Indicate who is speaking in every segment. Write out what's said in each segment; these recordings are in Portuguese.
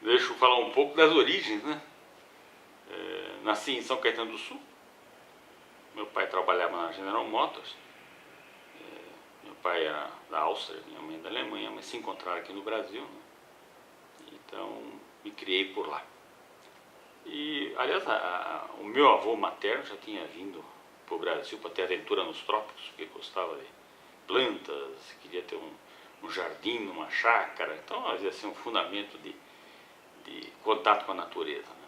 Speaker 1: deixa eu falar um pouco das origens, né? Nasci em São Caetano do Sul. Meu pai trabalhava na General Motors. Meu pai era da Áustria, minha mãe da Alemanha, mas se encontraram aqui no Brasil, né? Então me criei por lá. E, aliás, o meu avô materno já tinha vindo para o Brasil para ter aventura nos trópicos, porque gostava de plantas, queria ter um jardim, uma chácara. Então havia assim um fundamento de contato com a natureza, né?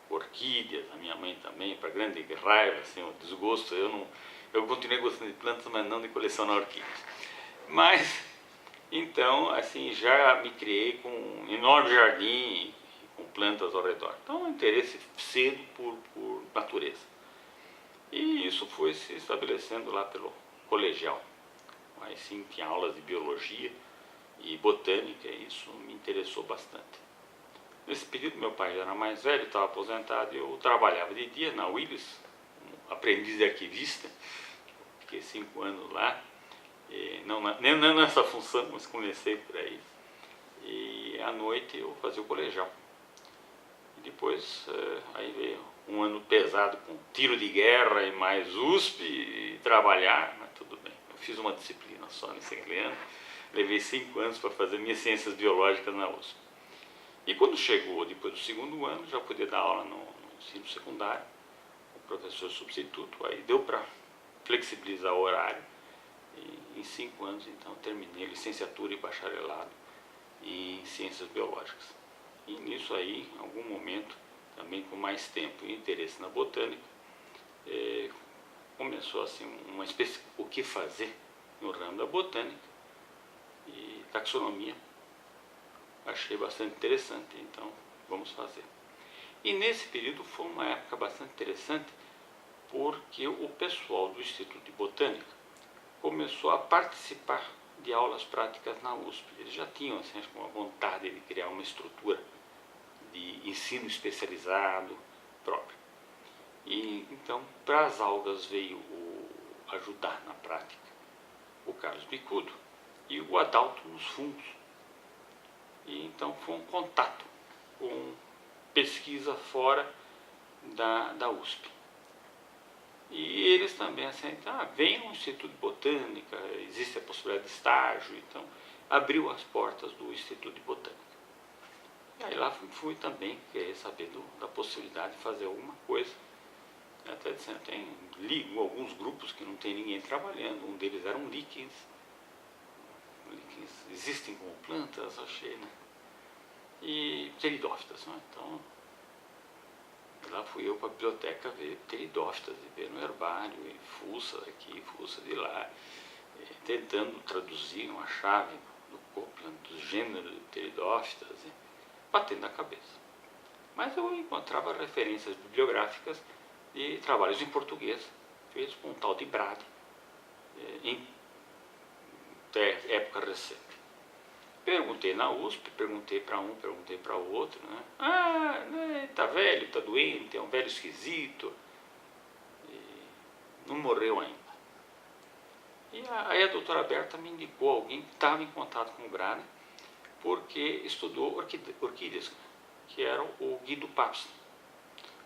Speaker 1: Orquídeas, a minha mãe também, para grande raiva, assim, o desgosto. Eu continuei gostando de plantas, mas não de colecionar orquídeas. Mas, então, assim, já me criei com um enorme jardim, com plantas ao redor. Então, um interesse cedo por natureza. E isso foi se estabelecendo lá pelo colegial. Aí sim, tinha aulas de biologia e botânica, e isso me interessou bastante. Nesse período, meu pai já era mais velho, estava aposentado, e eu trabalhava de dia na Willis, aprendiz de arquivista. Fiquei 5 anos lá, e não nessa função, mas comecei por aí. E à noite eu fazia o colegial. E depois, aí veio um ano pesado com tiro de guerra e mais USP e trabalhar, mas tudo bem. Eu fiz uma disciplina só nesse ano, levei 5 anos para fazer minhas ciências biológicas na USP. E quando chegou depois do 2º ano, já podia dar aula no ensino secundário, o professor substituto, aí deu para flexibilizar o horário, e em 5 anos então terminei licenciatura e bacharelado em ciências biológicas. E nisso aí, em algum momento, também com mais tempo e interesse na botânica, começou assim uma espécie de o que fazer no ramo da botânica e taxonomia. Achei bastante interessante, então vamos fazer. E nesse período foi uma época bastante interessante, porque o pessoal do Instituto de Botânica começou a participar de aulas práticas na USP. Eles já tinham assim, uma vontade de criar uma estrutura de ensino especializado próprio. E então, para as algas veio ajudar na prática o Carlos Bicudo e o Adalto nos fungos. E então foi um contato com pesquisa fora da USP. E eles também assim, vem no Instituto de Botânica, existe a possibilidade de estágio, então abriu as portas do Instituto de Botânica. E aí lá fui também querer saber da possibilidade de fazer alguma coisa. Até dizendo, ligo alguns grupos que não tem ninguém trabalhando, um deles era um líquens. Líquens existem como plantas, achei, né? E pteridófitas, né? Então lá fui eu para a biblioteca ver pteridófitas, e ver no herbário, e fuça daqui, fuça de lá, tentando traduzir uma chave do Copland, dos gêneros de pteridófitas, batendo na cabeça. Mas eu encontrava referências bibliográficas de trabalhos em português, feitos com um tal de Brade, em época recente. Perguntei na USP, perguntei para um, perguntei para o outro, né? Tá velho, tá doente, é um velho esquisito, e não morreu ainda. E aí a doutora Berta me indicou alguém que estava em contato com o Brade, porque estudou orquídeas, que era o Guido Pabst.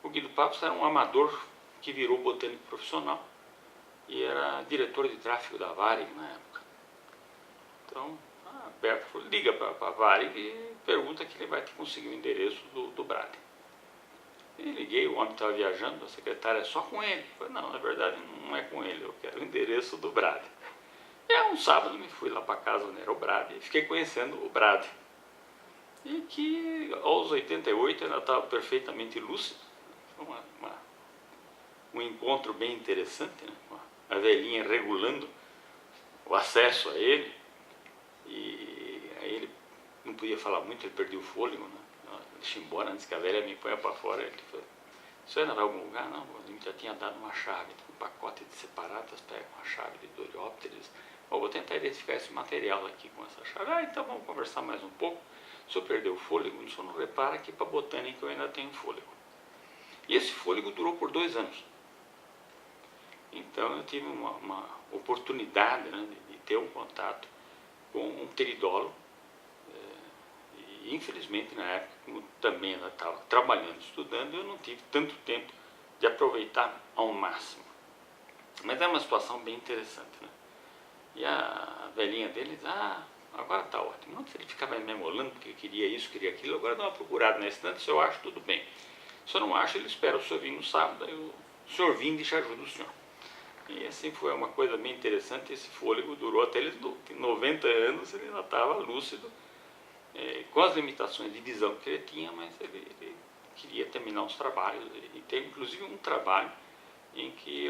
Speaker 1: O Guido Pabst era um amador que virou botânico profissional e era diretor de tráfego da Varig na época. Então, a Berta falou, liga para a Varig e pergunta que ele vai te conseguir o endereço do Brade. E liguei, o homem estava viajando, a secretária, só com ele. Eu falei, não, na verdade não é com ele, eu quero o endereço do Brade. E aí um sábado me fui lá para casa onde era o Brade e fiquei conhecendo o Brade. E que aos 88 ainda estava perfeitamente lúcido. Foi um encontro bem interessante, né? A velhinha regulando o acesso a ele. E aí ele não podia falar muito, ele perdeu o fôlego, né? Deixa embora antes que a velha me ponha para fora. Ele falou, isso ainda vai a algum lugar? Não, ele já tinha dado uma chave, um pacote de separatas, pega uma chave de Doriopteris. Vou tentar identificar esse material aqui com essa chave. Então vamos conversar mais um pouco. Se eu perder o fôlego, o senhor não repara que para a botânica eu ainda tenho fôlego. E esse fôlego durou por 2 anos. Então eu tive uma oportunidade, né, de ter um contato com um pteridólogo. E infelizmente na época, como também ela estava trabalhando, estudando, eu não tive tanto tempo de aproveitar ao máximo. Mas é uma situação bem interessante, né? E a velhinha deles, agora está ótimo. Antes ele ficava me emolando porque queria isso, queria aquilo, agora dá uma procurada na estante, se eu acho, tudo bem. Se eu não acho, ele espera o senhor vir no sábado, aí o senhor vindo e ajuda o senhor. E assim foi uma coisa bem interessante, esse fôlego durou até ele, 90 anos, ele ainda estava lúcido, com as limitações de visão que ele tinha, mas ele queria terminar os trabalhos, e tem inclusive um trabalho em que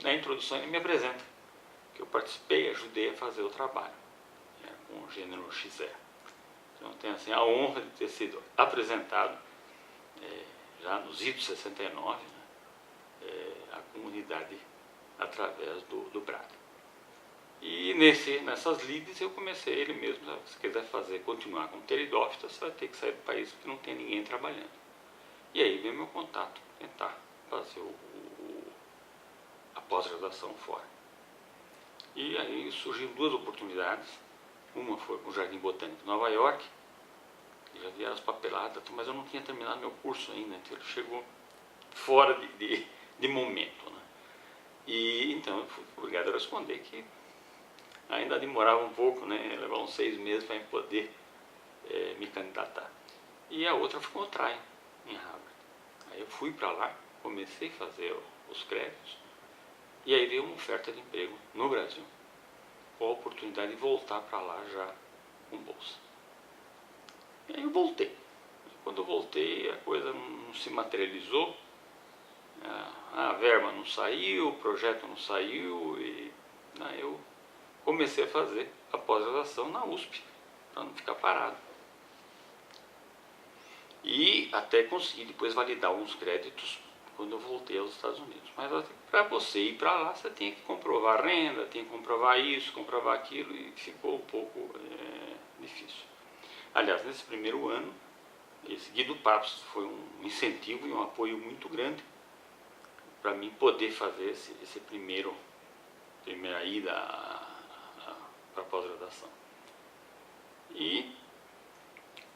Speaker 1: na introdução ele me apresenta, que eu participei, ajudei a fazer o trabalho, com o gênero XR. Então tenho assim, a honra de ter sido apresentado, já nos idos 69, né, à comunidade através do Brado. E nessas lides eu comecei ele mesmo, se quiser continuar com pteridófita, você vai ter que sair do país porque não tem ninguém trabalhando. E aí veio meu contato, tentar fazer a pós-graduação fora. E aí surgiram duas oportunidades, uma foi com o Jardim Botânico de Nova York, que já vieram as papeladas, mas eu não tinha terminado meu curso ainda, então ele chegou fora de momento, né? E então eu fui obrigado a responder que ainda demorava um pouco, né? Levava uns 6 meses para eu poder me candidatar. E a outra foi com o Tryon, em Harvard. Aí eu fui para lá, comecei a fazer os créditos, e aí veio uma oferta de emprego no Brasil, com a oportunidade de voltar para lá já com bolsa. E aí eu voltei. Quando eu voltei, a coisa não se materializou, a verba não saiu, o projeto não saiu, e aí eu comecei a fazer a pós-graduação na USP, para não ficar parado. E até consegui depois validar alguns créditos quando eu voltei aos Estados Unidos. Mas para você ir para lá, você tinha que comprovar renda, tinha que comprovar isso, comprovar aquilo, e ficou um pouco difícil. Aliás, nesse primeiro ano, esse Guido Papst foi um incentivo e um apoio muito grande para mim poder fazer esse primeira ida para a pós-graduação. E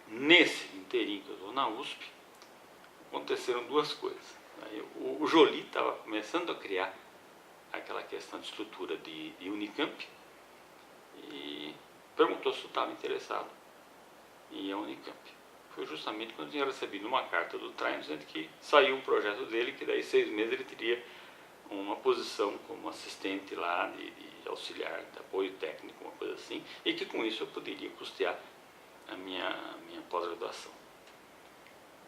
Speaker 1: nesse inteirinho que eu estou na USP, aconteceram duas coisas. O Joly estava começando a criar aquela questão de estrutura de Unicamp e perguntou se eu estava interessado em ir à Unicamp. Foi justamente quando eu tinha recebido uma carta do Tryon dizendo que saiu um projeto dele, que daí 6 meses ele teria uma posição como assistente lá de auxiliar de apoio técnico, uma coisa assim, e que com isso eu poderia custear a minha pós-graduação.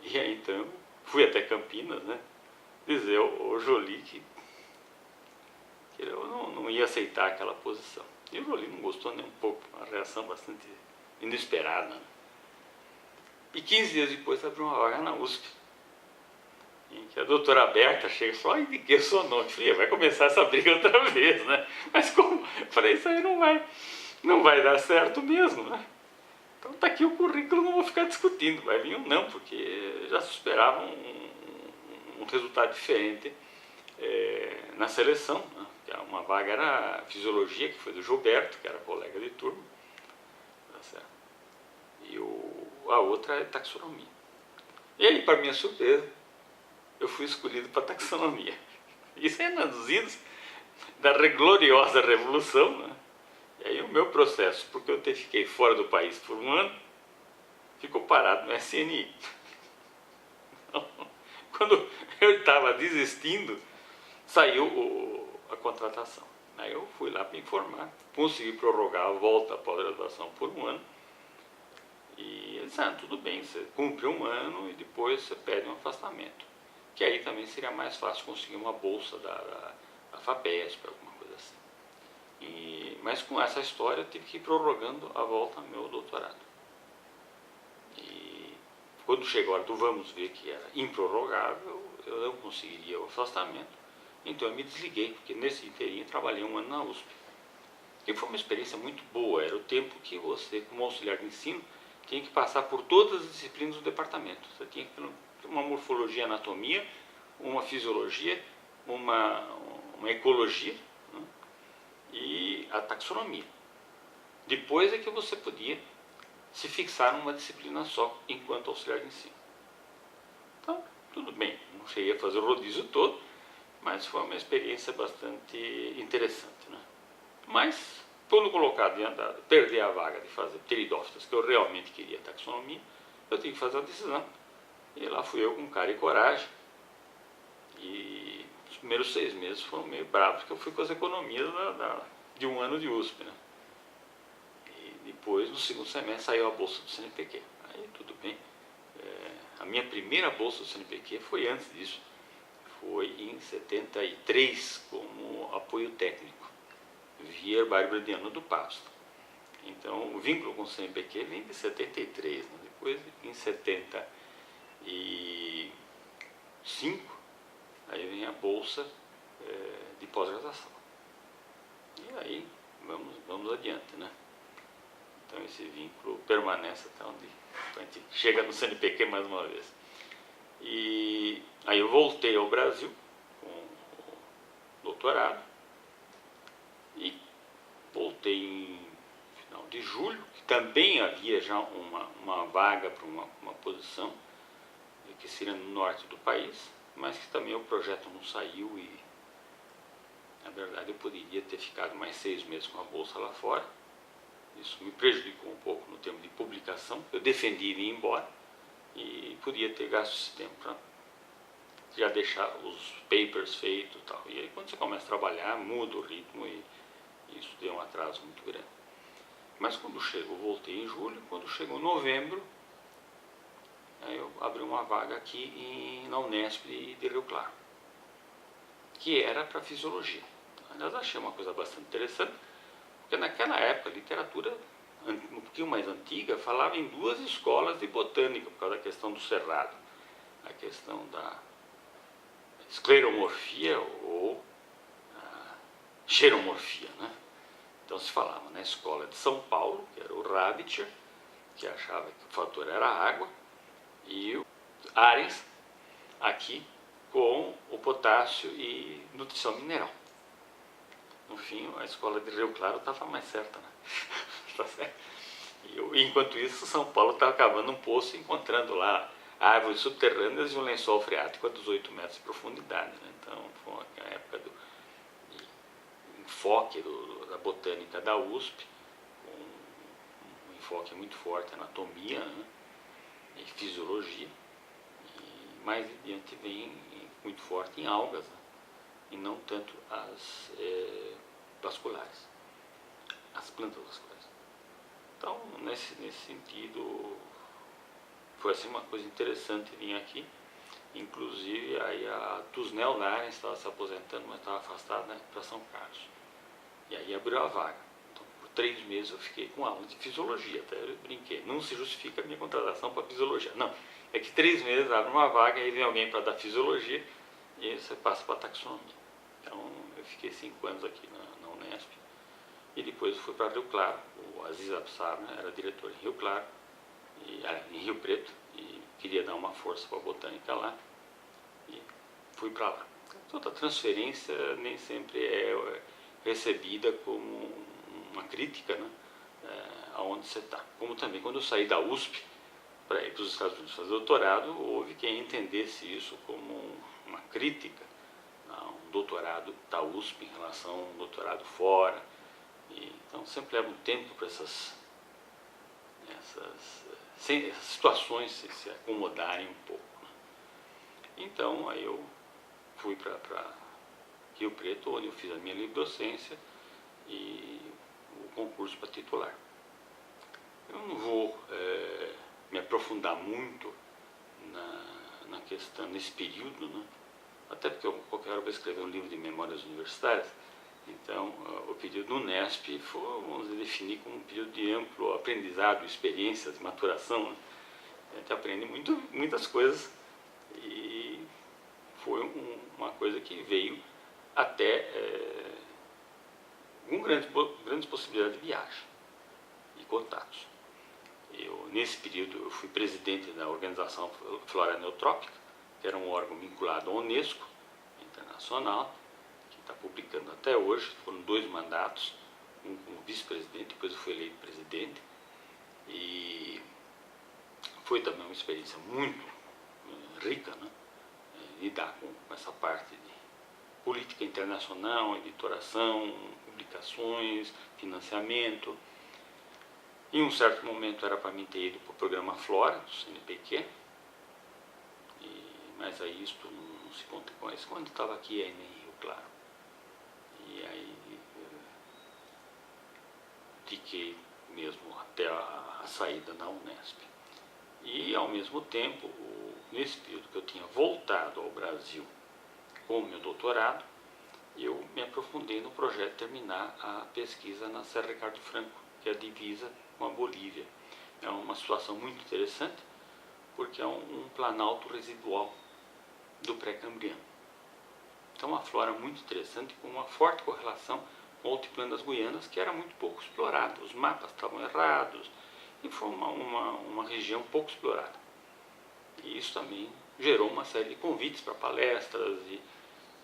Speaker 1: E aí então fui até Campinas, né, dizer ao Joly que eu não ia aceitar aquela posição. E o Joly não gostou nem um pouco, uma reação bastante inesperada, né? E 15 dias depois abriu uma vaga na USP, em que a doutora Berta chega e fala, de que eu sou não? Eu falei, vai começar essa briga outra vez, né? Mas como? Eu falei, isso aí não vai dar certo mesmo, né? Então tá aqui o currículo, não vou ficar discutindo, vai vir um não, porque já se esperava um resultado diferente na seleção, né? Uma vaga era fisiologia, que foi do Gilberto, que era colega de turma, tá certo? E a outra é taxonomia. E aí, para minha surpresa, eu fui escolhido para taxonomia. Isso é nos idos da gloriosa Revolução, né? E aí o meu processo, porque eu fiquei fora do país por um ano, ficou parado no SNI. Então, quando eu estava desistindo, saiu a contratação. Aí eu fui lá para informar, consegui prorrogar a volta à pós-graduação por um ano. E eles disseram, tudo bem, você cumpre um ano e depois você pede um afastamento. Que aí também seria mais fácil conseguir uma bolsa da FAPESP, alguma coisa assim. Mas com essa história eu tive que ir prorrogando a volta ao meu doutorado. E quando chegou a hora do vamos ver, que era improrrogável, eu não conseguiria o afastamento. Então eu me desliguei, porque nesse inteirinho eu trabalhei um ano na USP. Que foi uma experiência muito boa, era o tempo que você, como auxiliar de ensino, tinha que passar por todas as disciplinas do departamento. Você tinha que ter uma morfologia, anatomia, uma fisiologia, uma ecologia, né, e a taxonomia. Depois é que você podia se fixar numa disciplina só enquanto auxiliar de ensino. Então, tudo bem, não cheguei a fazer o rodízio todo, mas foi uma experiência bastante interessante, né? Mas, quando colocado diante de perder a vaga de fazer pteridófitas, que eu realmente queria taxonomia, eu tive que fazer uma decisão. E lá fui eu com cara e coragem. E os primeiros 6 meses foram meio bravos, porque eu fui com as economias de um ano de USP, né? E depois, no segundo semestre, saiu a bolsa do CNPq. Aí tudo bem. A minha primeira bolsa do CNPq foi antes disso. Foi em 73, como apoio técnico, via Herbário Bradiano do Pasto. Então, o vínculo com o CNPq vem de 73, né? Depois, em 75, aí vem a bolsa de pós-graduação. E aí, vamos adiante, né? Então, esse vínculo permanece até onde a gente chega no CNPq mais uma vez. E aí eu voltei ao Brasil com o doutorado e voltei em final de julho, que também havia já uma vaga para uma posição que seria no norte do país, mas que também o projeto não saiu e, na verdade, eu poderia ter ficado mais 6 meses com a bolsa lá fora. Isso me prejudicou um pouco no tempo de publicação. Eu defendi ir embora e podia ter gasto esse tempo para já deixar os papers feitos e tal. E aí, quando você começa a trabalhar, muda o ritmo e isso deu um atraso muito grande. Mas quando chegou, voltei em julho, quando chegou novembro, aí eu abri uma vaga aqui na Unesp de Rio Claro, que era para fisiologia. Aliás, achei uma coisa bastante interessante, porque naquela época a literatura um pouquinho mais antiga falava em 2 escolas de botânica, por causa da questão do cerrado, a questão da escleromorfia ou xeromorfia, né? Então se falava na escola de São Paulo, que era o Ravitcher, que achava que o fator era a água, e o Arens, aqui, com o potássio e nutrição mineral. No fim, a escola de Rio Claro estava mais certa, né? Tá certo? Enquanto isso, São Paulo estava cavando um poço e encontrando lá árvores subterrâneas e um lençol freático a 18 metros de profundidade, né? Então, foi uma época de enfoque da botânica da USP, com um enfoque muito forte em anatomia, né? E fisiologia, e mais adiante vem muito forte em algas, né? E não tanto as vasculares, as plantas vasculares. Então, nesse sentido, foi assim uma coisa interessante vir aqui. Inclusive, aí a Tusnel Naren estava se aposentando, mas estava afastada, né, para São Carlos. E aí abriu a vaga. Então, por 3 meses eu fiquei com aula de fisiologia. Até eu brinquei, não se justifica a minha contratação para fisiologia. Não, é que 3 meses abre uma vaga, aí vem alguém para dar fisiologia e aí você passa para taxonomia. Então, eu fiquei 5 anos aqui na Unesp. E depois eu fui para Rio Claro. O Aziz Absar, né, era diretor em Rio Claro, em Rio Preto, e queria dar uma força para a botânica lá, e fui para lá. Toda transferência nem sempre é recebida como uma crítica, né, aonde você está. Como também quando eu saí da USP para ir para os Estados Unidos fazer doutorado, houve quem entendesse isso como uma crítica a um doutorado da USP em relação a um doutorado fora. Então sempre leva um tempo para essas situações se acomodarem um pouco, né? Então aí eu fui para Rio Preto, onde eu fiz a minha livre docência e o concurso para titular. Eu não vou me aprofundar muito na questão, nesse período, né? Até porque eu qualquer hora vou escrever um livro de memórias universitárias. Então, o período no Unesp foi, vamos definir como um período de amplo aprendizado, experiências, maturação, né? A gente aprende muitas coisas e foi uma coisa que veio até com grandes possibilidades de viagem e contatos. Nesse período, eu fui presidente da Organização Flora Neotrópica, que era um órgão vinculado à Unesco internacional, está publicando até hoje. Foram 2 mandatos, um como vice-presidente, depois eu fui eleito presidente, E foi também uma experiência muito rica, né? Lidar com essa parte de política internacional, editoração, publicações, financiamento. Em um certo momento era para mim ter ido para o programa Flora, do CNPq, mas aí isto não se conta com isso. Quando estava aqui ainda em Rio Claro. E aí fiquei mesmo até a saída da Unesp. E ao mesmo tempo, nesse período que eu tinha voltado ao Brasil com o meu doutorado, eu me aprofundei no projeto de terminar a pesquisa na Serra Ricardo Franco, que é a divisa com a Bolívia. É uma situação muito interessante, porque é um planalto residual do pré-cambriano. Então uma flora muito interessante, com uma forte correlação com o altiplano das Guianas, que era muito pouco explorado. Os mapas estavam errados, e foi uma região pouco explorada. E isso também gerou uma série de convites para palestras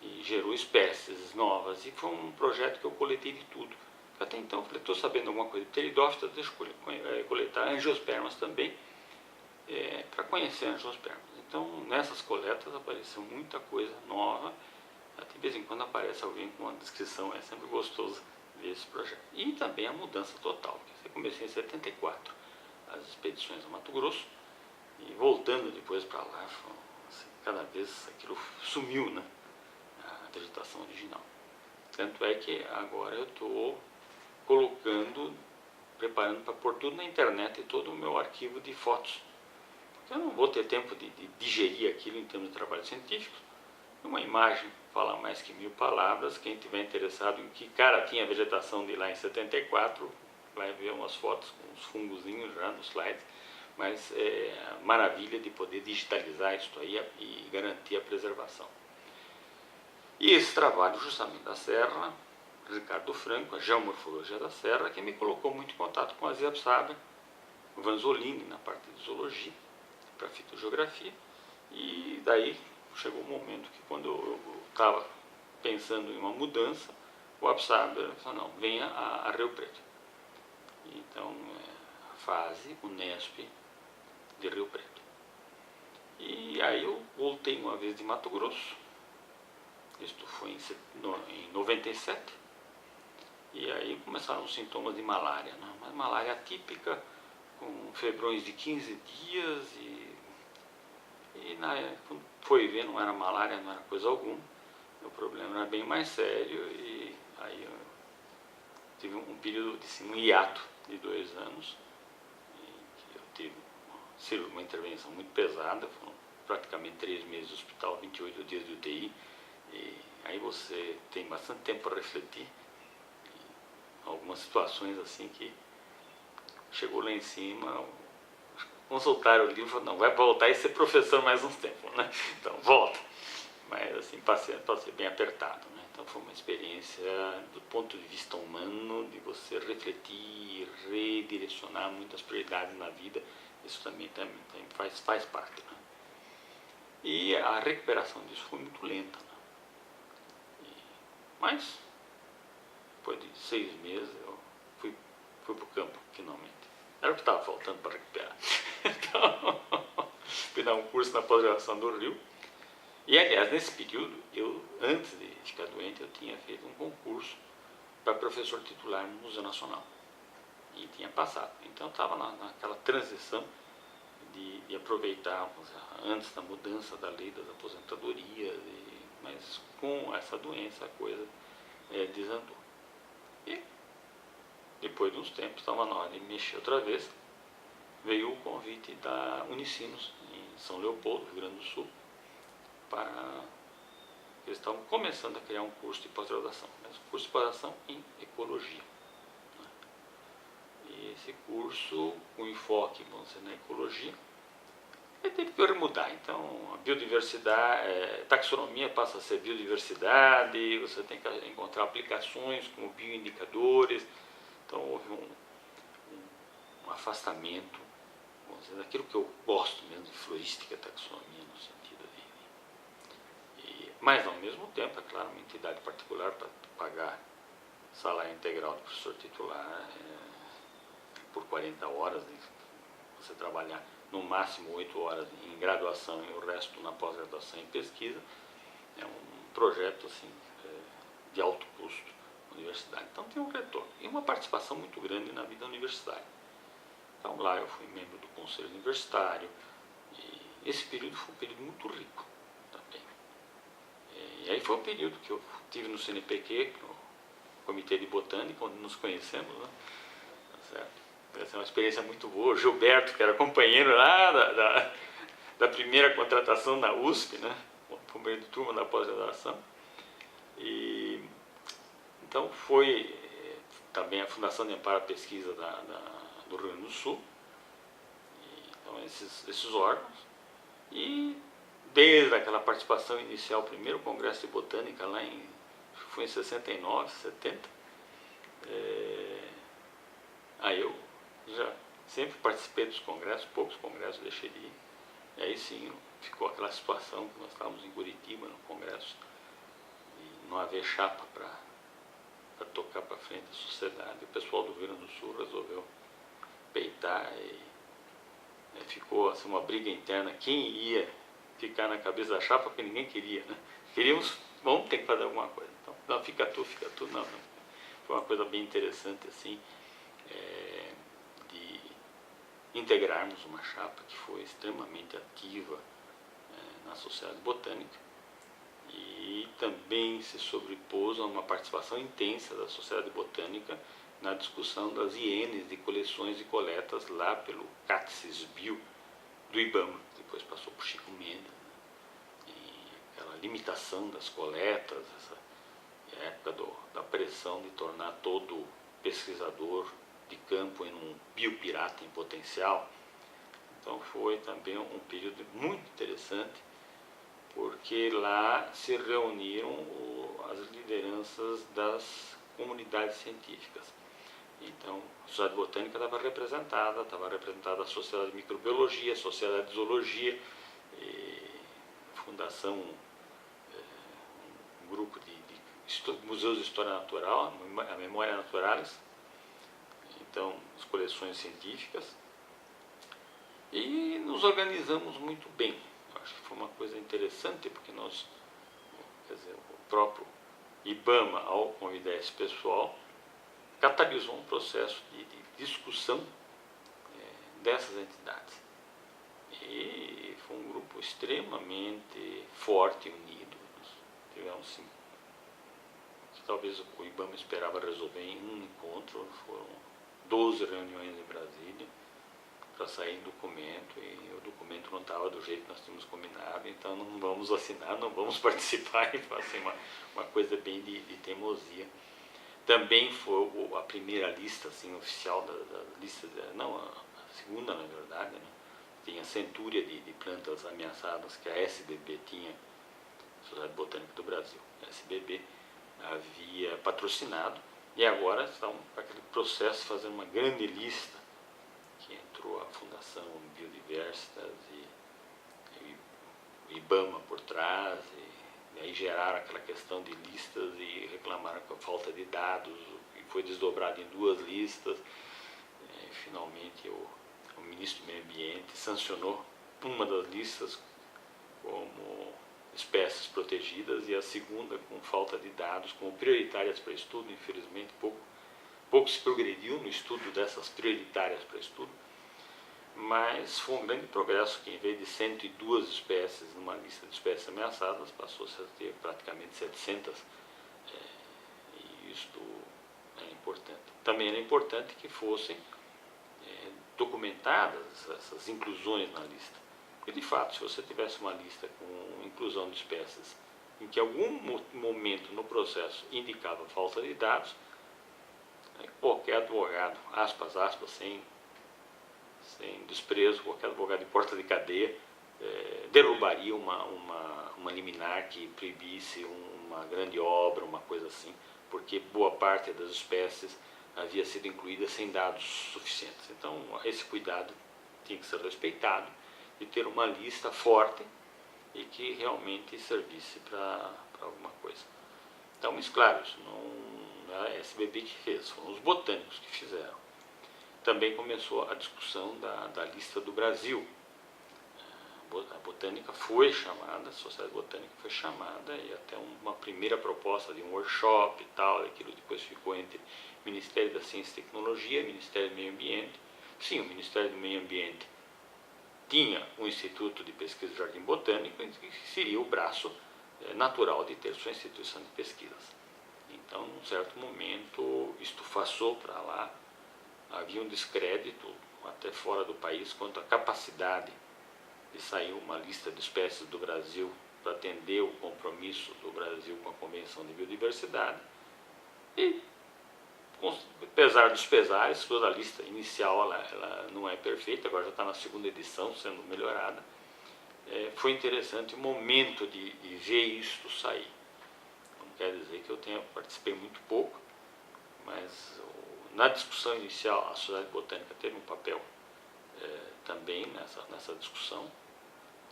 Speaker 1: e gerou espécies novas. E foi um projeto que eu coletei de tudo. Até então eu falei, estou sabendo alguma coisa de pteridófitas, deixa eu coletar angiospermas também, para conhecer angiospermas. Então nessas coletas apareceu muita coisa nova. De vez em quando aparece alguém com uma descrição, é sempre gostoso ver esse projeto. E também a mudança total. Eu comecei em 74 as expedições a Mato Grosso, e voltando depois para lá, assim, cada vez aquilo sumiu, né? A vegetação original. Tanto é que agora eu estou preparando para pôr tudo na internet e todo o meu arquivo de fotos. Porque eu não vou ter tempo de digerir aquilo em termos de trabalho científico. Uma imagem fala mais que 1000 palavras. Quem tiver interessado em que cara tinha a vegetação de lá em 74, vai ver umas fotos com uns fungozinhos já no slide. Mas é a maravilha de poder digitalizar isso aí e garantir a preservação. E esse trabalho justamente da Serra, Ricardo Franco, a geomorfologia da Serra, que me colocou muito em contato com a Zé Absaber, o Vanzolini na parte de zoologia, para fitogeografia. E daí chegou um momento que, quando eu estava pensando em uma mudança, o Absaber falou, não, venha a Rio Preto. Então, a fase Unesp de Rio Preto. E aí eu voltei uma vez de Mato Grosso, isto foi em 97, e aí começaram os sintomas de malária, né? Uma malária típica, com febrões de 15 dias, e quando foi ver, não era malária, não era coisa alguma, o problema era bem mais sério, e aí eu tive um período, um hiato de 2 anos, em que eu tive uma intervenção muito pesada, foram praticamente 3 meses de hospital, 28 dias de UTI, e aí você tem bastante tempo para refletir, algumas situações assim que chegou lá em cima, consultaram o livro e falaram, não, vai voltar e ser professor mais uns tempos, né? Então volta. Mas assim, passei bem apertado, né? Então foi uma experiência do ponto de vista humano, de você refletir, redirecionar muitas prioridades na vida. Isso também faz parte, né? E a recuperação disso foi muito lenta, né? Mas depois de 6 meses eu fui para o campo, finalmente. Era o que estava faltando para recuperar. Então, fui dar um curso na pós-graduação do Rio. E, aliás, nesse período, antes de ficar doente, eu tinha feito um concurso para professor titular no Museu Nacional. E tinha passado. Então, eu estava naquela transição de aproveitar, antes da mudança da lei das aposentadorias, mas com essa doença a coisa desandou. E depois de uns tempos, estava na hora de mexer outra vez, veio o convite da Unicinos, em São Leopoldo, Rio Grande do Sul, para... Eles estavam começando a criar um curso de pós-graduação, mas um curso de pós-graduação em ecologia. E esse curso, com enfoque, vamos dizer, na ecologia, ele teve que mudar. Então, a biodiversidade, taxonomia passa a ser biodiversidade, você tem que encontrar aplicações como bioindicadores. Então, houve um afastamento, vamos dizer, daquilo que eu gosto mesmo, de florística, taxonomia, no sentido de... Mas, ao mesmo tempo, é claro, uma entidade particular para pagar salário integral do professor titular por 40 horas, você trabalhar no máximo 8 horas em graduação e o resto na pós-graduação em pesquisa, é um projeto assim, de alto custo na universidade. Então tem um retorno e uma participação muito grande na vida universitária. Então lá eu fui membro do conselho universitário e esse período foi um período muito rico também. E aí foi um período que eu tive no CNPq, no Comitê de Botânica, onde nos conhecemos, né? Tá certo? Essa é uma experiência muito boa. O Gilberto, que era companheiro lá da primeira contratação na USP, né? Companheiro de turma da pós-graduação. E então foi também a Fundação de Amparo à Pesquisa do Rio Grande do Sul. Então esses órgãos. E desde aquela participação inicial, primeiro Congresso de Botânica lá foi em 69, 70. Aí eu já sempre participei dos congressos, poucos congressos deixei de ir. E aí sim ficou aquela situação que nós estávamos em Curitiba no congresso e não haver chapa para tocar para frente a sociedade. O pessoal do Rio Grande do Sul resolveu peitar e ficou assim, uma briga interna, quem ia ficar na cabeça da chapa, porque ninguém queria, né? Queríamos, vamos ter que fazer alguma coisa. Então, não, fica tu, não. Foi uma coisa bem interessante assim, de integrarmos uma chapa que foi extremamente ativa na sociedade botânica e também se sobrepôs a uma participação intensa da sociedade botânica na discussão das hienes de coleções e coletas lá pelo CATSIS Bio do IBAMA, depois passou por Chico Mendes, né? E aquela limitação das coletas, essa época da pressão de tornar todo pesquisador de campo em um biopirata em potencial. Então foi também um período muito interessante, porque lá se reuniram as lideranças das comunidades científicas. Então, a Sociedade Botânica estava representada a Sociedade de Microbiologia, a Sociedade de Zoologia, a Fundação, um grupo de museus de história natural, a Memória Naturalis, então, as coleções científicas, e nos organizamos muito bem. Acho que foi uma coisa interessante, porque nós, quer dizer, o próprio IBAMA, ao convidar esse pessoal, catalisou um processo de discussão dessas entidades. E foi um grupo extremamente forte e unido. Nós tivemos, sim, que talvez o IBAMA esperava resolver em um encontro, foram 12 reuniões em Brasília para sair em documento, e o documento não estava do jeito que nós tínhamos combinado, então não vamos assinar, não vamos participar, e foi assim, uma coisa bem de teimosia. Também foi a primeira lista assim, oficial da lista, não, a segunda na verdade, né? Tinha a centúria de plantas ameaçadas que a SBB tinha, a Sociedade Botânica do Brasil, a SBB, havia patrocinado, e agora estão aquele processo de fazer uma grande lista, que entrou a Fundação Biodiversitas e IBAMA por trás, e aí geraram aquela questão de listas e reclamaram com a falta de dados, e foi desdobrado em 2 listas. E, finalmente o ministro do Meio Ambiente sancionou uma das listas como espécies protegidas e a segunda com falta de dados como prioritárias para estudo. Infelizmente pouco se progrediu no estudo dessas prioritárias para estudo, mas foi um grande progresso que em vez de 102 espécies numa lista de espécies ameaçadas, passou-se a ter praticamente 700, e isto é importante. Também era importante que fossem documentadas essas inclusões na lista, porque de fato, se você tivesse uma lista com inclusão de espécies em que algum momento no processo indicava falta de dados, qualquer advogado, aspas, sem desprezo, qualquer advogado de porta de cadeia derrubaria uma liminar que proibisse uma grande obra, uma coisa assim, porque boa parte das espécies havia sido incluída sem dados suficientes. Então, esse cuidado tinha que ser respeitado e ter uma lista forte e que realmente servisse para alguma coisa. Então, mas claro, isso não é a SBB que fez, foram os botânicos que fizeram. também começou a discussão da lista do Brasil. A botânica foi chamada, a Sociedade Botânica foi chamada, e até uma primeira proposta de um workshop e tal, aquilo depois ficou entre o Ministério da Ciência e Tecnologia e o Ministério do Meio Ambiente. Sim, o Ministério do Meio Ambiente tinha o Instituto de Pesquisa do Jardim Botânico, que seria o braço natural de ter sua instituição de pesquisas. Então, num certo momento, isto passou para lá, havia um descrédito, até fora do país, quanto à capacidade de sair uma lista de espécies do Brasil para atender o compromisso do Brasil com a Convenção de Biodiversidade. E, apesar dos pesares, toda a lista inicial ela não é perfeita, agora já está na segunda edição, sendo melhorada. Foi interessante o momento de ver isto sair. Não quer dizer que eu participei muito pouco, mas na discussão inicial a Sociedade Botânica teve um papel também nessa discussão.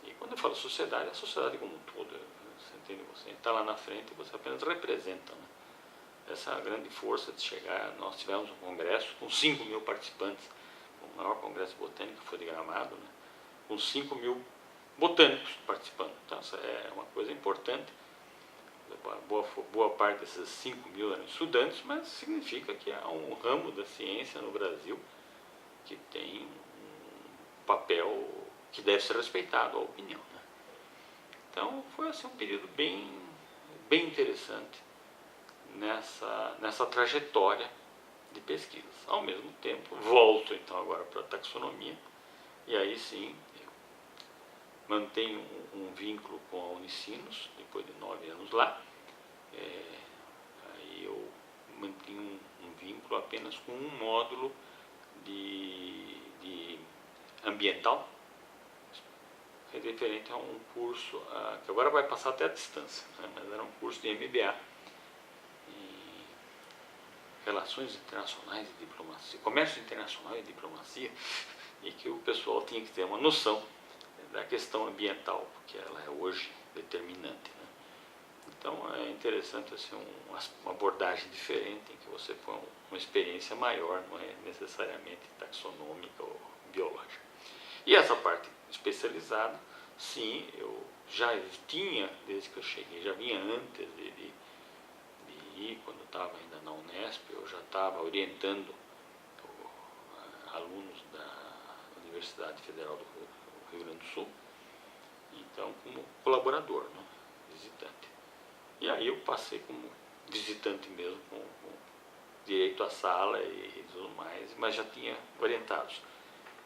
Speaker 1: E quando eu falo sociedade, é a sociedade como um todo. Você entende? Você está lá na frente e você apenas representa, né? Essa é a grande força de chegar. Nós tivemos um congresso com 5.000 participantes, o maior congresso botânico foi de Gramado, né? Com 5.000 botânicos participando. Então, essa é uma coisa importante. Boa parte desses 5.000 eram estudantes, mas significa que há um ramo da ciência no Brasil que tem um papel que deve ser respeitado, a opinião, né? Então foi assim um período bem interessante nessa trajetória de pesquisas. Ao mesmo tempo, volto então agora para a taxonomia, e aí sim eu mantenho um vínculo com a Unicinos, depois de 9 anos lá. Aí eu mantenho um vínculo apenas com um módulo de ambiental, referente a um curso que agora vai passar até a distância, né? Mas era um curso de MBA em Relações Internacionais e Diplomacia, Comércio Internacional e Diplomacia, e que o pessoal tinha que ter uma noção da questão ambiental, porque ela é hoje determinante, né? Então é interessante assim, uma abordagem diferente, em que você põe uma experiência maior, não é necessariamente taxonômica ou biológica. E essa parte especializada, sim, eu já tinha, desde que eu cheguei, já vinha antes de ir, quando eu estava ainda na Unesp, eu já estava orientando alunos da Universidade Federal do Rio Grande do Sul, então como colaborador, né, visitante. E aí eu passei como visitante mesmo, com direito à sala e tudo mais, mas já tinha orientados.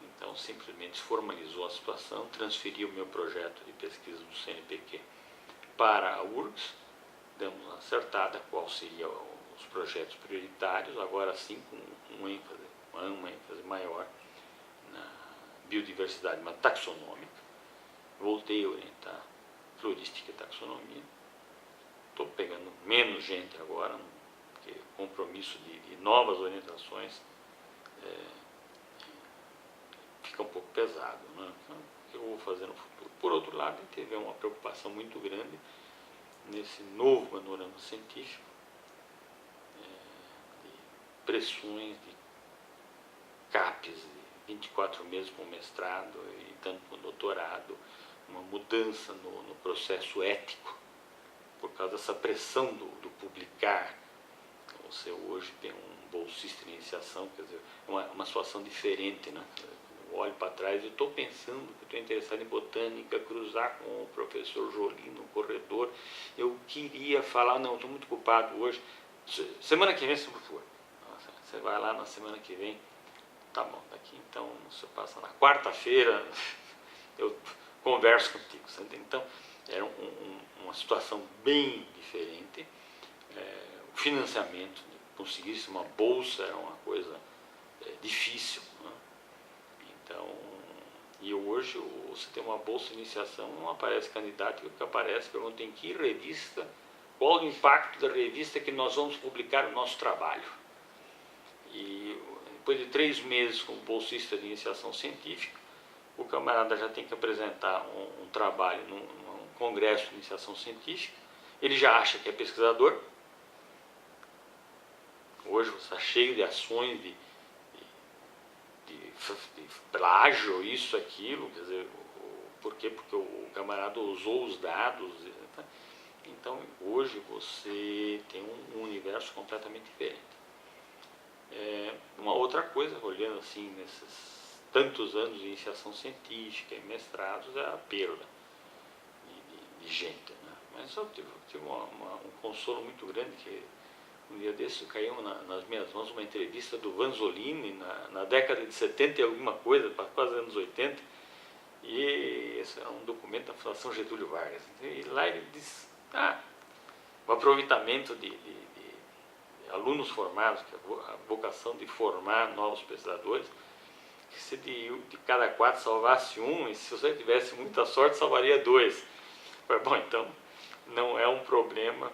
Speaker 1: Então, simplesmente formalizou a situação, transferiu o meu projeto de pesquisa do CNPq para a URGS, demos acertada qual seriam os projetos prioritários, agora sim com uma ênfase maior na biodiversidade, mas taxonômica. Voltei a orientar florística e taxonomia. Estou pegando menos gente agora, porque compromisso de novas orientações fica um pouco pesado, né? Então, o que eu vou fazer no futuro? Por outro lado, teve uma preocupação muito grande nesse novo panorama científico, de pressões de CAPES de 24 meses com mestrado e tanto com doutorado, uma mudança no processo ético, por causa dessa pressão do publicar. Você hoje tem um bolsista de iniciação, quer dizer, uma situação diferente, né? Eu olho para trás e estou pensando que estou interessado em botânica, cruzar com o professor Jolim no corredor. Eu queria falar, não, estou muito ocupado hoje. Semana que vem, se for. Você vai lá na semana que vem. Tá bom, daqui então você passa na quarta-feira, eu converso contigo. Então, era uma situação bem diferente. O financiamento, conseguisse uma bolsa era uma coisa difícil, né? Então, e hoje você tem uma bolsa de iniciação, não aparece candidato, o que aparece, pergunta em que revista, qual o impacto da revista que nós vamos publicar o nosso trabalho. E depois de 3 meses como bolsista de iniciação científica, o camarada já tem que apresentar um trabalho num congresso de iniciação científica, ele já acha que é pesquisador. Hoje você está cheio de ações plágio, isso, aquilo, quer dizer, por quê? Porque o camarada usou os dados. Então, hoje você tem um universo completamente diferente. Uma outra coisa, olhando assim, nesses tantos anos de iniciação científica e mestrados, é a perda de gente, né? Mas eu tive um consolo muito grande, que um dia desses caiu nas minhas mãos uma entrevista do Vanzolini na década de 70 e alguma coisa, quase anos 80, e esse é um documento da Fundação Getúlio Vargas. E lá ele diz, o aproveitamento de alunos formados, que a vocação de formar novos pesquisadores, que se de cada 4 salvasse um, e se você tivesse muita sorte, salvaria 2. Bom, então não é um problema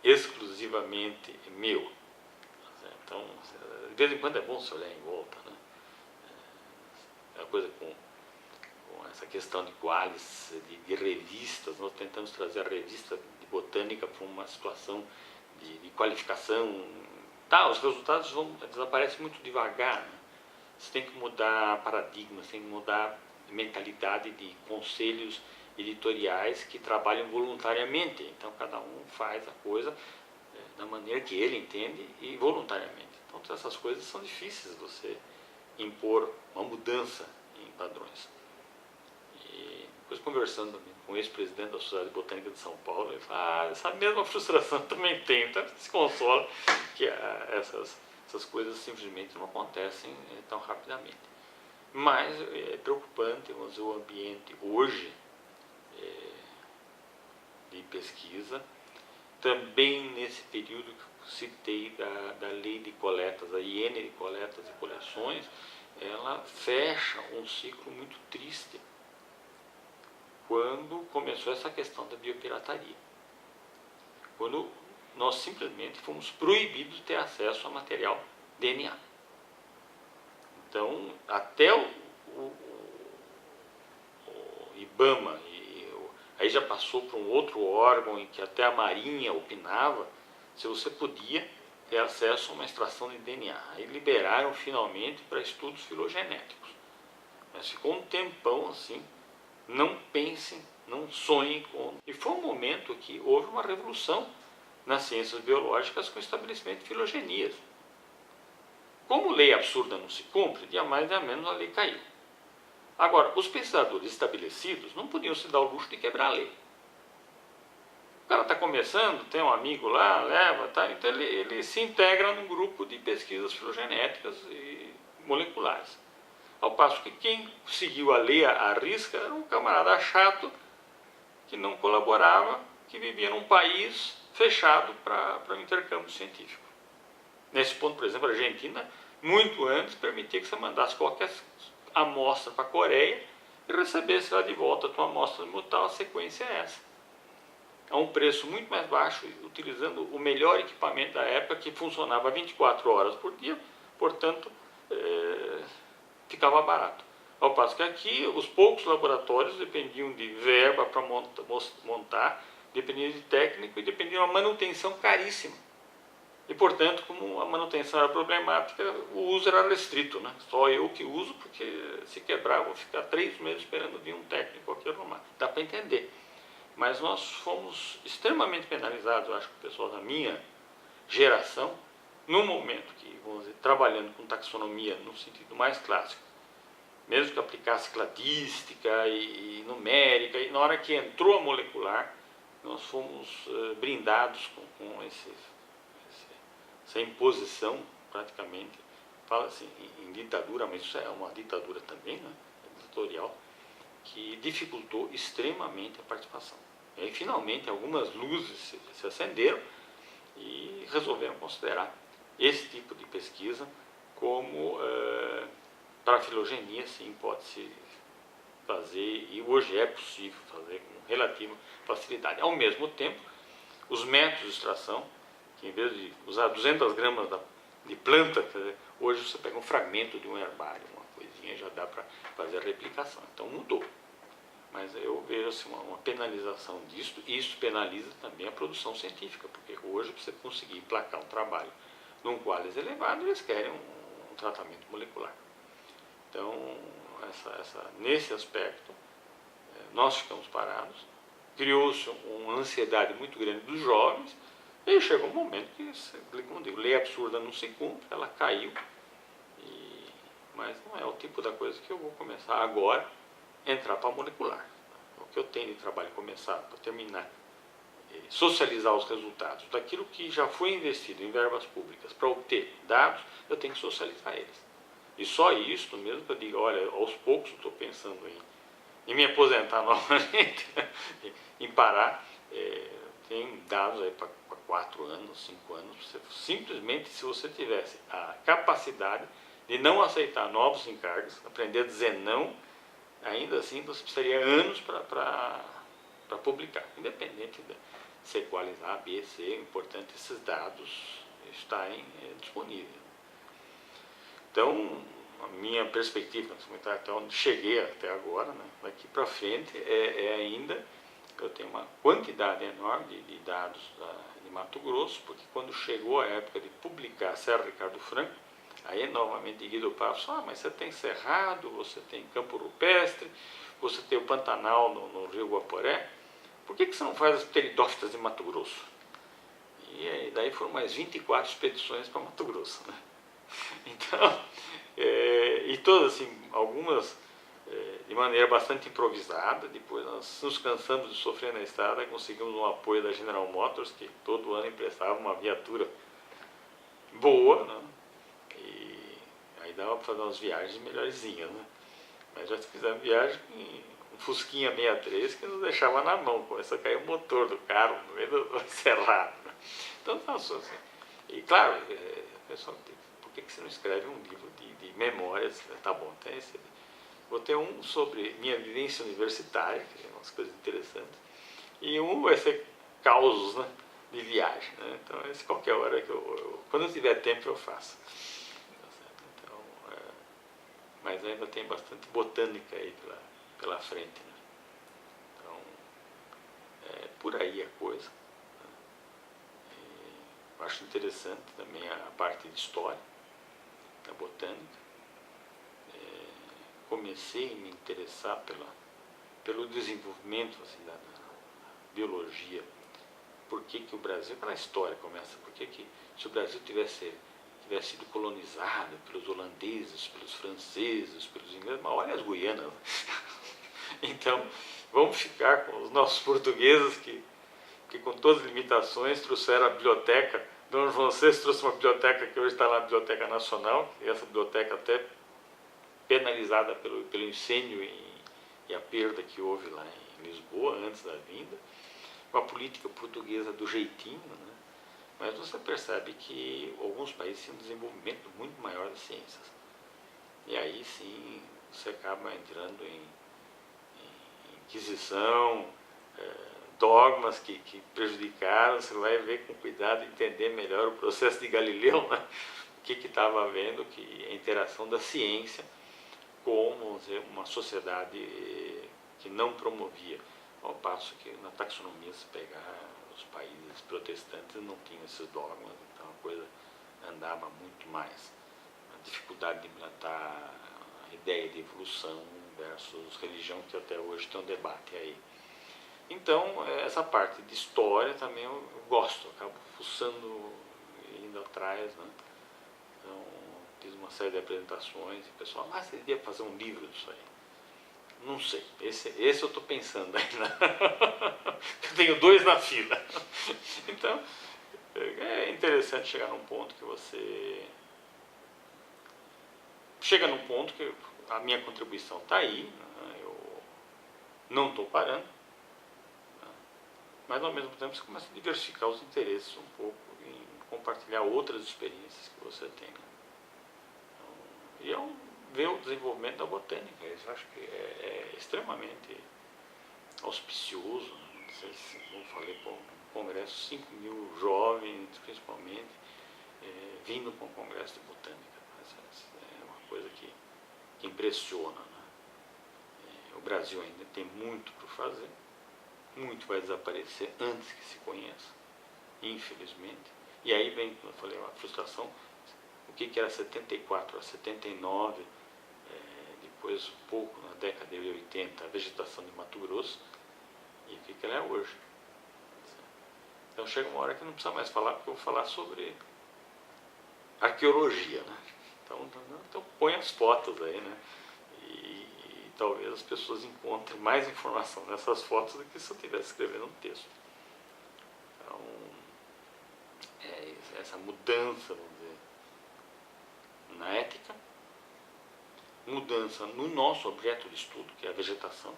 Speaker 1: exclusivamente meu. Então, de vez em quando é bom se olhar em volta, né? É uma coisa com essa questão de qualis, de revistas. Nós tentamos trazer a revista de botânica para uma situação de qualificação. Os resultados desaparecem muito devagar, né? Você tem que mudar paradigmas, tem que mudar mentalidade de conselhos editoriais que trabalham voluntariamente. Então, cada um faz a coisa da maneira que ele entende e voluntariamente. Então, todas essas coisas são difíceis de você impor uma mudança em padrões. E depois, conversando também com o ex-presidente da Sociedade Botânica de São Paulo, ele fala, essa mesma frustração também tem. Então, se consola que essas coisas simplesmente não acontecem tão rapidamente. Mas é preocupante, mas o ambiente hoje de pesquisa, também nesse período que eu citei da lei de coletas, a IN de coletas e coleções, ela fecha um ciclo muito triste quando começou essa questão da biopirataria. Quando nós simplesmente fomos proibidos de ter acesso a material DNA. Então, até o IBAMA, aí já passou para um outro órgão em que até a Marinha opinava se você podia ter acesso a uma extração de DNA. Aí liberaram finalmente para estudos filogenéticos. Mas ficou um tempão assim, não pensem, não sonhem com... E foi um momento que houve uma revolução nas ciências biológicas com o estabelecimento de filogenias. Como lei absurda não se cumpre, dia mais dia menos a lei caiu. Agora, os pesquisadores estabelecidos não podiam se dar o luxo de quebrar a lei. O cara está começando, tem um amigo lá, leva, tá? Então ele se integra num grupo de pesquisas filogenéticas e moleculares. Ao passo que quem seguiu a lei à risca era um camarada chato que não colaborava, que vivia num país fechado para o intercâmbio científico. Nesse ponto, por exemplo, a Argentina, muito antes, permitia que você mandasse qualquer amostra para a Coreia e recebesse lá de volta a tua amostra mutal, a sequência é essa. A um preço muito mais baixo, utilizando o melhor equipamento da época, que funcionava 24 horas por dia, portanto, ficava barato. Ao passo que aqui, os poucos laboratórios dependiam de verba para montar, dependiam de técnico e dependiam de uma manutenção caríssima. E, portanto, como a manutenção era problemática, o uso era restrito, né? Só eu que uso, porque se quebrar eu vou ficar 3 meses esperando vir um técnico aqui arrumar. Dá para entender. Mas nós fomos extremamente penalizados, eu acho que o pessoal da minha geração, no momento que, vamos dizer, trabalhando com taxonomia no sentido mais clássico, mesmo que aplicasse cladística e numérica, e na hora que entrou a molecular, nós fomos brindados com essa imposição, praticamente, fala assim em ditadura, mas isso é uma ditadura também, né? Ditatorial, que dificultou extremamente a participação. E aí, finalmente, algumas luzes se acenderam e resolveram considerar esse tipo de pesquisa como, para a filogenia, sim, pode-se fazer, e hoje é possível fazer com relativa facilidade. Ao mesmo tempo, os métodos de extração, que em vez de usar 200 gramas de planta, quer dizer, hoje você pega um fragmento de um herbário, uma coisinha, já dá para fazer a replicação. Então mudou. Mas eu vejo assim, uma penalização disso, e isso penaliza também a produção científica, porque hoje, para você conseguir emplacar um trabalho num qualis elevado, eles querem um tratamento molecular. Então, nesse aspecto, nós ficamos parados, criou-se uma ansiedade muito grande dos jovens, e aí chegou um momento que, como eu digo, lei absurda não se cumpre, ela caiu, mas não é o tipo da coisa que eu vou começar agora a entrar para a molecular. O que eu tenho de trabalho começar para terminar, socializar os resultados daquilo que já foi investido em verbas públicas para obter dados, eu tenho que socializar eles. E só isso mesmo que eu digo, olha, aos poucos eu estou pensando em me aposentar novamente, em parar. Tem dados aí para 4 anos, 5 anos, simplesmente se você tivesse a capacidade de não aceitar novos encargos, aprender a dizer não, ainda assim você precisaria anos para publicar, independente de se equalizar, B, C, é importante esses dados estarem disponíveis. Então, a minha perspectiva, até onde cheguei até agora, né, daqui para frente, ainda, eu tenho uma quantidade enorme de dados de Mato Grosso, porque quando chegou a época de publicar Serra Ricardo Franco, aí novamente Guido Passos, mas você tem Cerrado, você tem Campo Rupestre, você tem o Pantanal no Rio Guaporé, por que você não faz as pteridófitas de Mato Grosso? E daí foram mais 24 expedições para Mato Grosso, né? Então, e todas assim, algumas de maneira bastante improvisada. Depois nós nos cansamos de sofrer na estrada e conseguimos um apoio da General Motors, que todo ano emprestava uma viatura boa, né? E aí dava para fazer umas viagens melhorzinhas, né? Mas já fizemos viagem em um Fusquinha 63 que nos deixava na mão, começou a cair o motor do carro no meio do cerrado. Então, assim, e claro, pessoal, por que você não escreve um livro de memórias? Tá bom, tem esse. Vou ter um sobre minha vivência universitária, que é umas coisas interessantes, e um vai ser causos, né, de viagem, né? Então, esse qualquer hora que quando eu tiver tempo eu faço. Então, mas ainda tem bastante botânica aí pela frente, né? Então, por aí a coisa. Eu acho interessante também a parte de história, da botânica. Comecei a me interessar pelo desenvolvimento assim, da biologia. Por que o Brasil, aquela história começa, por que se o Brasil tivesse sido colonizado pelos holandeses, pelos franceses, pelos ingleses, mas olha as Guianas. Então, vamos ficar com os nossos portugueses que com todas as limitações trouxeram a biblioteca. Dom João VI trouxe uma biblioteca que hoje está na Biblioteca Nacional, e essa biblioteca até penalizada pelo incêndio e a perda que houve lá em Lisboa antes da vinda, com a política portuguesa do jeitinho, né? Mas você percebe que alguns países têm um desenvolvimento muito maior das ciências. E aí sim você acaba entrando em inquisição, dogmas que prejudicaram. Você vai ver com cuidado, entender melhor o processo de Galileu, né? O que estava havendo, que a interação da ciência com, vamos dizer, uma sociedade que não promovia, ao passo que na taxonomia, se pegar os países protestantes, não tinham esses dogmas, então a coisa andava muito mais. A dificuldade de implantar a ideia de evolução versus religião, que até hoje tem um debate aí. Então, essa parte de história também eu gosto, acabo fuçando, indo atrás, né? Então, fiz uma série de apresentações e o pessoal, você devia fazer um livro disso aí. Não sei, esse eu estou pensando ainda. Eu tenho 2 na fila. Então, é interessante chegar num ponto que você... Chega num ponto que a minha contribuição está aí, né? Eu não estou parando, né? Mas ao mesmo tempo você começa a diversificar os interesses um pouco em compartilhar outras experiências que você tem. Então, e ver o desenvolvimento da botânica, eu acho que é extremamente auspicioso, né? Não sei se eu falei, um congresso, 5.000 jovens, principalmente, vindo para um congresso de botânica. É uma coisa que impressiona, né? O Brasil ainda tem muito por fazer, muito vai desaparecer antes que se conheça, infelizmente. E aí vem, como eu falei, uma frustração. O que era 74 a 79, depois um pouco, na década de 80, a vegetação de Mato Grosso, e o que ela é hoje. Então chega uma hora que não precisa mais falar, porque eu vou falar sobre arqueologia, né? Então põe as fotos aí, né? E talvez as pessoas encontrem mais informação nessas fotos do que se eu estivesse escrevendo um texto. Então, essa mudança, vamos dizer, na ética, mudança no nosso objeto de estudo, que é a vegetação,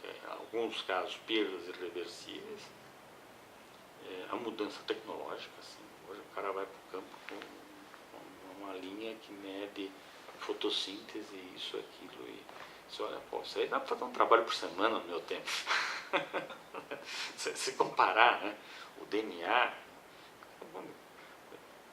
Speaker 1: que é, em alguns casos, perdas irreversíveis, a mudança tecnológica, assim, hoje o cara vai para o campo com uma linha que mede fotossíntese, isso, aquilo, e você olha, pô, isso aí dá para fazer um trabalho por semana no meu tempo. Se comparar, né, o DNA,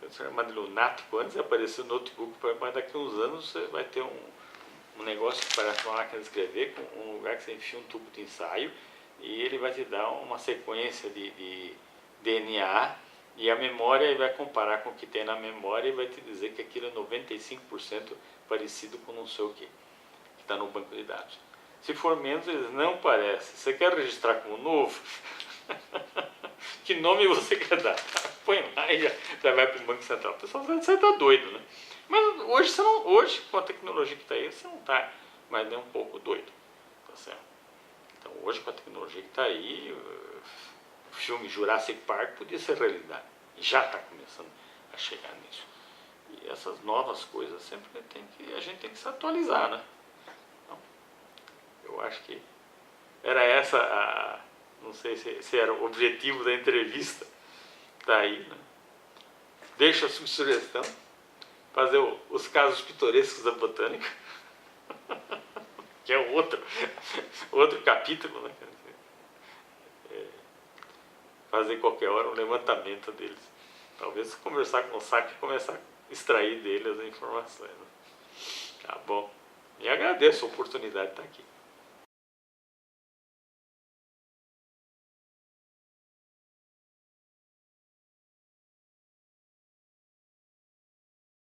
Speaker 1: eu chamado de lunático, antes apareceu no notebook, mas daqui a uns anos você vai ter um negócio que parece uma máquina de escrever, com um lugar que você enfia um tubo de ensaio, e ele vai te dar uma sequência de DNA, e a memória ele vai comparar com o que tem na memória e vai te dizer que aquilo é 95% parecido com não sei o que está no banco de dados. Se for menos, eles não parecem. Você quer registrar como novo? Que nome você quer dar? Põe lá e já vai para o Banco Central. O pessoal você está doido, né? Mas hoje, com a tecnologia que está aí, você não está mais nem um pouco doido. Tá certo? Então, hoje, com a tecnologia que está aí, o filme Jurassic Park podia ser realidade. Já está começando a chegar nisso. E essas novas coisas sempre a gente tem que se atualizar, né? Então, eu acho que era essa não sei se era o objetivo da entrevista. Tá aí, né? Deixa a sua sugestão. Fazer os casos pitorescos da botânica. Que é outro capítulo, né? Fazer qualquer hora um levantamento deles. Talvez conversar com o saco e começar a extrair dele as informações. Né? Tá bom. E agradeço a oportunidade de estar aqui.